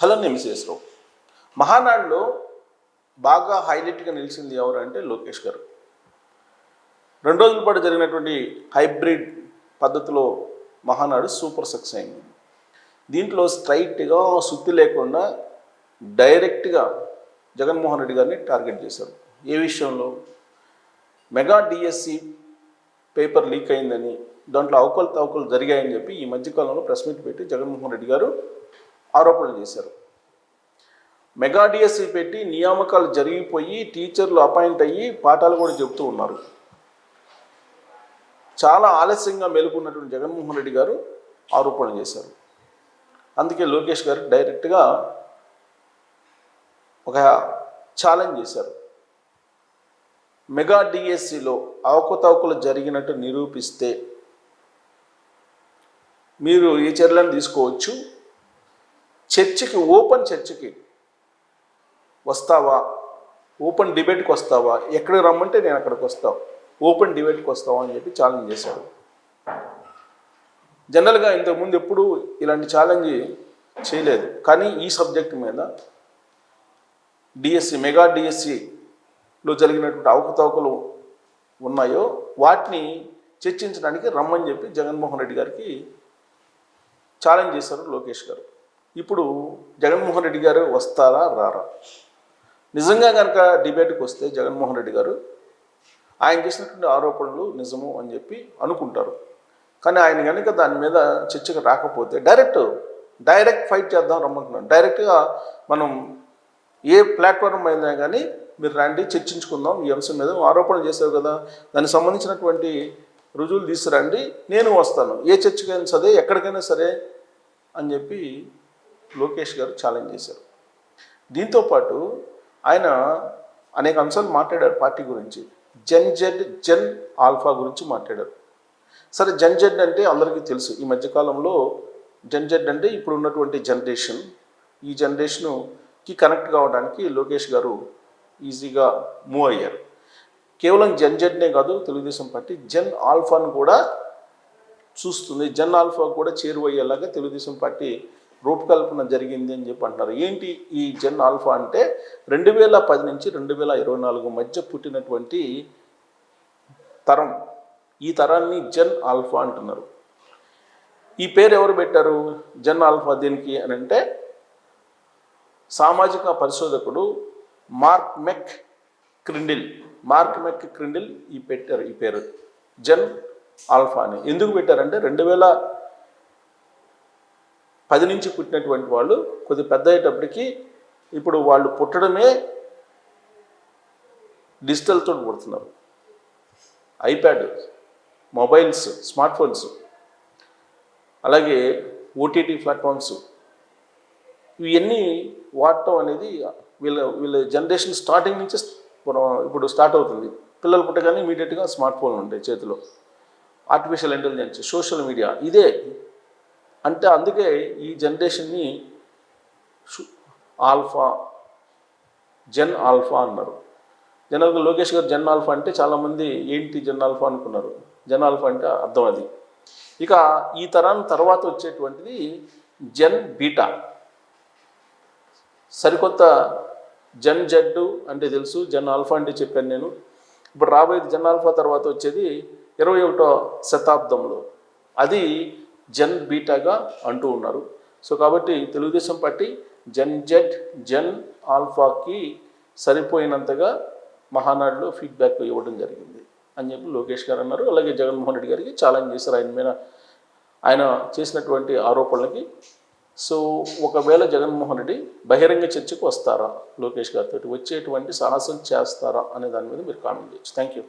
Hello నిమిషేశ్వరరావు. మహానాడులో బాగా హైలైట్గా నిలిచింది ఎవరు అంటే లోకేష్ గారు. 2 రోజుల పాటు జరిగినటువంటి హైబ్రిడ్ పద్ధతిలో మహానాడు సూపర్ సక్సెస్ అయింది. దీంట్లో స్ట్రైట్గా సుత్తి లేకుండా డైరెక్ట్గా జగన్మోహన్ రెడ్డి గారిని టార్గెట్ చేశారు. ఏ విషయంలో? మెగా డిఎస్సి పేపర్ లీక్ అయిందని, దాంట్లో అవకలు జరిగాయని చెప్పి ఈ మధ్యకాలంలో ప్రెస్ మీట్ పెట్టి జగన్మోహన్ రెడ్డి గారు ఆరోపణలు చేశారు. మెగా డిఎస్సి పెట్టి నియామకాలు జరిగిపోయి టీచర్లు అపాయింట్ అయ్యి పాఠాలు కూడా చెబుతూ ఉన్నారు. చాలా ఆలస్యంగా మేలుకున్నటువంటి జగన్మోహన్ రెడ్డి గారు ఆరోపణలు చేశారు. అందుకే లోకేష్ గారు డైరెక్ట్గా ఒక ఛాలెంజ్ చేశారు. మెగా డిఎస్సిలో అవకతవకలు జరిగినట్టు నిరూపిస్తే మీరు ఈ చర్యలను తీసుకోవచ్చు. ఓపెన్ చర్చకి వస్తావా, ఓపెన్ డిబేట్కి వస్తావా, ఎక్కడికి రమ్మంటే నేను అక్కడికి వస్తావు, ఓపెన్ డిబేట్కి వస్తావా అని చెప్పి ఛాలెంజ్ చేశాడు. జనరల్గా ఇంతకుముందు ఎప్పుడూ ఇలాంటి ఛాలెంజ్ చేయలేదు. కానీ ఈ సబ్జెక్ట్ మీద మెగా డిఎస్సిలో జరిగినటువంటి అవకతవకలు ఉన్నాయో వాటిని చర్చించడానికి రమ్మని చెప్పి జగన్మోహన్ రెడ్డి గారికి ఛాలెంజ్ చేశారు లోకేష్ గారు. ఇప్పుడు జగన్మోహన్ రెడ్డి గారు వస్తారా రారా? నిజంగా కనుక డిబేట్కి వస్తే జగన్మోహన్ రెడ్డి గారు ఆయన చేసినటువంటి ఆరోపణలు నిజము అని చెప్పి అనుకుంటారు. కానీ ఆయన కనుక దాని మీద చర్చకు రాకపోతే డైరెక్ట్ ఫైట్ చేద్దాం రమ్మంటున్నాను. డైరెక్ట్గా మనం ఏ ప్లాట్ఫామ్ అయినా కానీ మీరు రండి, చర్చించుకుందాం ఈ అంశం మీద. ఆరోపణలు చేశారు కదా, దానికి సంబంధించినటువంటి రుజువులు తీసుకురండి, నేను వస్తాను, ఏ చర్చకైనా సరే ఎక్కడికైనా సరే అని చెప్పి లోకేష్ గారు ఛాలెంజ్ చేశారు. దీంతోపాటు ఆయన అనేక అంశాలు మాట్లాడారు. పార్టీ గురించి జెన్ ఆల్ఫా గురించి మాట్లాడారు. సరే, జెడ్ అంటే అందరికీ తెలుసు. ఈ మధ్యకాలంలో జెడ్ అంటే ఇప్పుడు ఉన్నటువంటి జనరేషన్. ఈ జనరేషన్కి కనెక్ట్ కావడానికి లోకేష్ గారు ఈజీగా మూవ్ అయ్యారు. కేవలం జెడ్నే కాదు, తెలుగుదేశం పార్టీ జెన్ ఆల్ఫాను కూడా చూస్తుంది. జెన్ ఆల్ఫా కూడా చేరువయ్యేలాగా తెలుగుదేశం పార్టీ రూపకల్పన జరిగింది అని చెప్పి అంటున్నారు. ఏంటి ఈ జెన్ ఆల్ఫా అంటే? 2010 నుంచి 2024 మధ్య పుట్టినటువంటి తరం. ఈ తరాన్ని జెన్ ఆల్ఫా అంటున్నారు. ఈ పేరు ఎవరు పెట్టారు? జెన్ ఆల్ఫా దేనికి అని అంటే సామాజిక పరిశోధకుడు మార్క్ మెక్ క్రిండిల్ పెట్టారు ఈ పేరు జెన్ ఆల్ఫా అని. ఎందుకు పెట్టారంటే 2010 నుంచి పుట్టినటువంటి వాళ్ళు కొద్ది పెద్ద అయ్యేటప్పటికి ఇప్పుడు వాళ్ళు పుట్టడమే డిజిటల్తో పుడుతున్నారు. ఐప్యాడ్, మొబైల్స్, స్మార్ట్ ఫోన్స్, అలాగే ఓటీటీ ప్లాట్ఫామ్స్, ఇవన్నీ వాడటం అనేది వీళ్ళ జనరేషన్ స్టార్టింగ్ నుంచి ఇప్పుడు స్టార్ట్ అవుతుంది. పిల్లలు పుట్టగానే ఇమీడియట్గా స్మార్ట్ ఫోన్లు ఉంటాయి చేతిలో. ఆర్టిఫిషియల్ ఇంటెలిజెన్స్, సోషల్ మీడియా ఇదే అంటే. అందుకే ఈ జనరేషన్ని జెన్ ఆల్ఫా అన్నారు. జనరల్గా లోకేష్ గారు జెన్ ఆల్ఫా అంటే చాలామంది ఏంటి జెన్ ఆల్ఫా అనుకున్నారు. జెన్ ఆల్ఫా అంటే అర్థం అది. ఇక ఈ తరం తర్వాత వచ్చేటువంటిది జెన్ బీటా. సరికొత్త జెడ్ అంటే తెలుసు, జెన్ ఆల్ఫా అంటే చెప్పాను నేను. ఇప్పుడు రాబోయేది జెన్ ఆల్ఫా తర్వాత వచ్చేది 21వ శతాబ్దంలో, అది జెన్ బీటాగా అంటూ ఉన్నారు. సో కాబట్టి తెలుగుదేశం పార్టీ జెన్ ఆల్ఫాకి సరిపోయినంతగా మహానాడులో ఫీడ్బ్యాక్ ఇవ్వడం జరిగింది అని చెప్పి లోకేష్ గారు అన్నారు. అలాగే జగన్మోహన్ రెడ్డి గారికి ఛాలెంజ్ చేశారు ఆయన చేసినటువంటి ఆరోపణలకి. సో ఒకవేళ జగన్మోహన్ రెడ్డి బహిరంగ చర్చకు వస్తారా లోకేష్ గారితో, వచ్చేటువంటి సాహసం చేస్తారా అనే దాని మీద మీరు కామెంట్ చేయొచ్చు. Thank you.